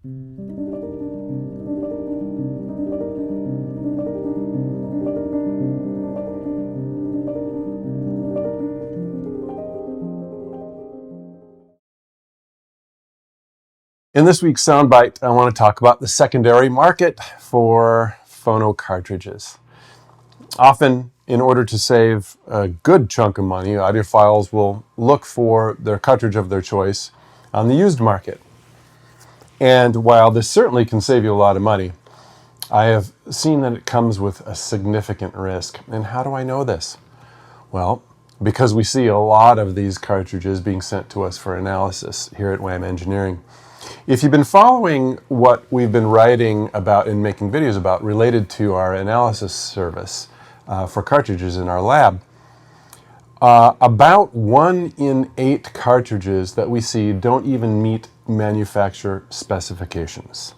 In this week's soundbite, I want to talk about the secondary market for phono cartridges. Often, in order to save a good chunk of money, audiophiles will look for their cartridge of their choice on the used market. And while this certainly can save you a lot of money, I have seen that it comes with a significant risk. And how do I know this? Well, because we see a lot of these cartridges being sent to us for analysis here at WAM Engineering. If you've been following what we've been writing about and making videos about related to our analysis service for cartridges in our lab, about 1 in 8 cartridges that we see don't even meet manufacturer specifications.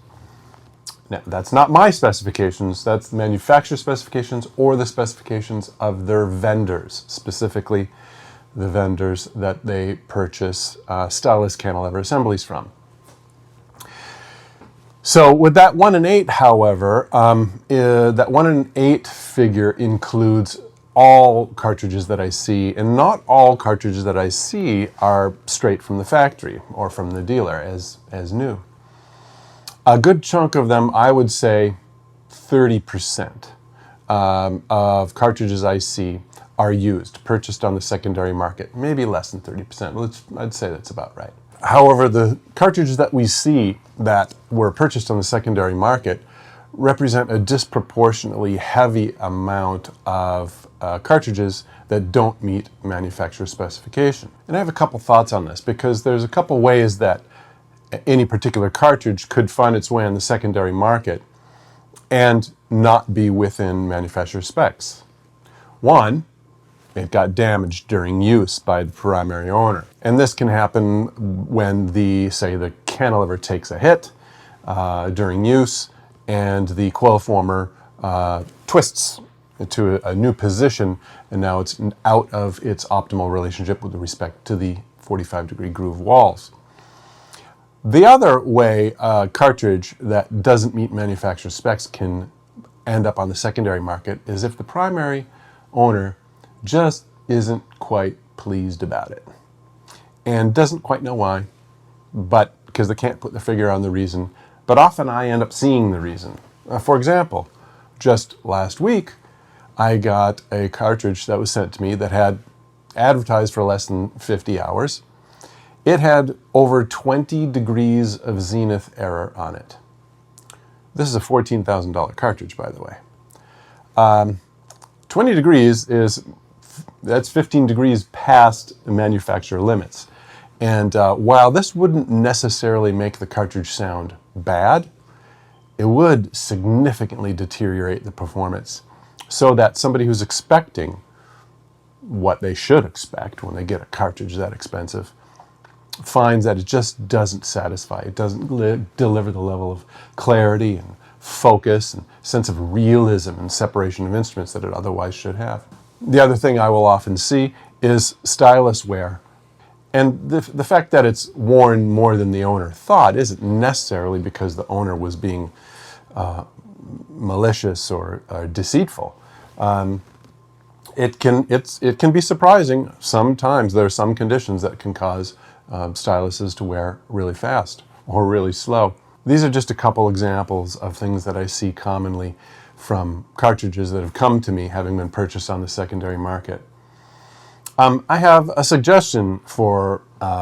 Now, that's not my specifications, that's manufacturer specifications or the specifications of their vendors, specifically the vendors that they purchase stylus cantilever assemblies from. So with that 1 in 8, however, that 1 in 8 figure includes all cartridges that I see, and not all cartridges that I see are straight from the factory or from the dealer as new. A good chunk of them, I would say 30% of cartridges I see are used, purchased on the secondary market, maybe less than 30%. I'd say that's about right. However, the cartridges that we see that were purchased on the secondary market represent a disproportionately heavy amount of cartridges that don't meet manufacturer specification. And I have a couple thoughts on this, because there's a couple ways that any particular cartridge could find its way on the secondary market and not be within manufacturer specs. One, it got damaged during use by the primary owner. And this can happen when say the cantilever takes a hit during use and the coil former twists into a new position, and now it's out of its optimal relationship with respect to the 45-degree groove walls. The other way a cartridge that doesn't meet manufacturer specs can end up on the secondary market is if the primary owner just isn't quite pleased about it and doesn't quite know why, but because they can't put the figure on the reason. But often I end up seeing the reason. For example, just last week I got a cartridge that was sent to me that had advertised for less than 50 hours. It had over 20 degrees of zenith error on it. This is a $14,000 cartridge, by the way. 20 degrees that's 15 degrees past the manufacturer limits. And while this wouldn't necessarily make the cartridge sound bad, it would significantly deteriorate the performance, so that somebody who's expecting what they should expect when they get a cartridge that expensive finds that it just doesn't satisfy. It doesn't deliver the level of clarity and focus and sense of realism and separation of instruments that it otherwise should have. The other thing I will often see is stylus wear. And the fact that it's worn more than the owner thought isn't necessarily because the owner was being malicious or deceitful. It can be surprising. Sometimes there are some conditions that can cause styluses to wear really fast or really slow. These are just a couple examples of things that I see commonly from cartridges that have come to me having been purchased on the secondary market. I have a suggestion for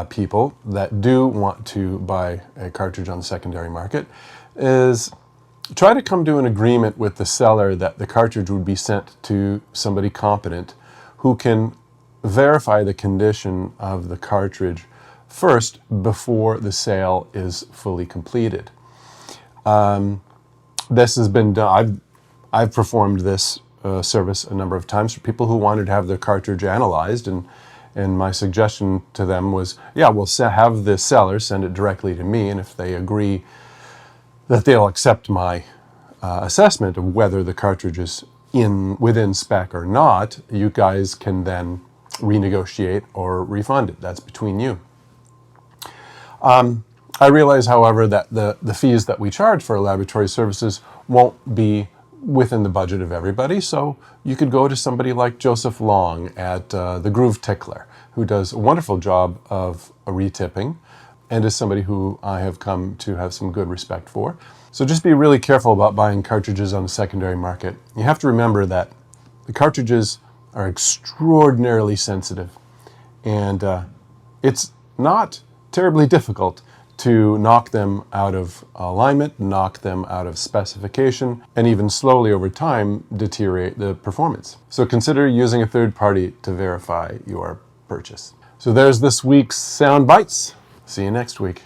people that do want to buy a cartridge on the secondary market, is try to come to an agreement with the seller that the cartridge would be sent to somebody competent who can verify the condition of the cartridge first before the sale is fully completed. This has been done. I've performed this service a number of times for people who wanted to have their cartridge analyzed, and my suggestion to them was, yeah, we'll have the seller send it directly to me, and if they agree that they'll accept my assessment of whether the cartridge is within spec or not, you guys can then renegotiate or refund it. That's between you. I realize, however, that the fees that we charge for our laboratory services won't be within the budget of everybody, so you could go to somebody like Joseph Long at the Groove Tickler, who does a wonderful job of retipping and is somebody who I have come to have some good respect for. So just be really careful about buying cartridges on the secondary market. You have to remember that the cartridges are extraordinarily sensitive, and it's not terribly difficult to knock them out of alignment, knock them out of specification, and even slowly over time deteriorate the performance. So consider using a third party to verify your purchase. So there's this week's Sound Bites. See you next week.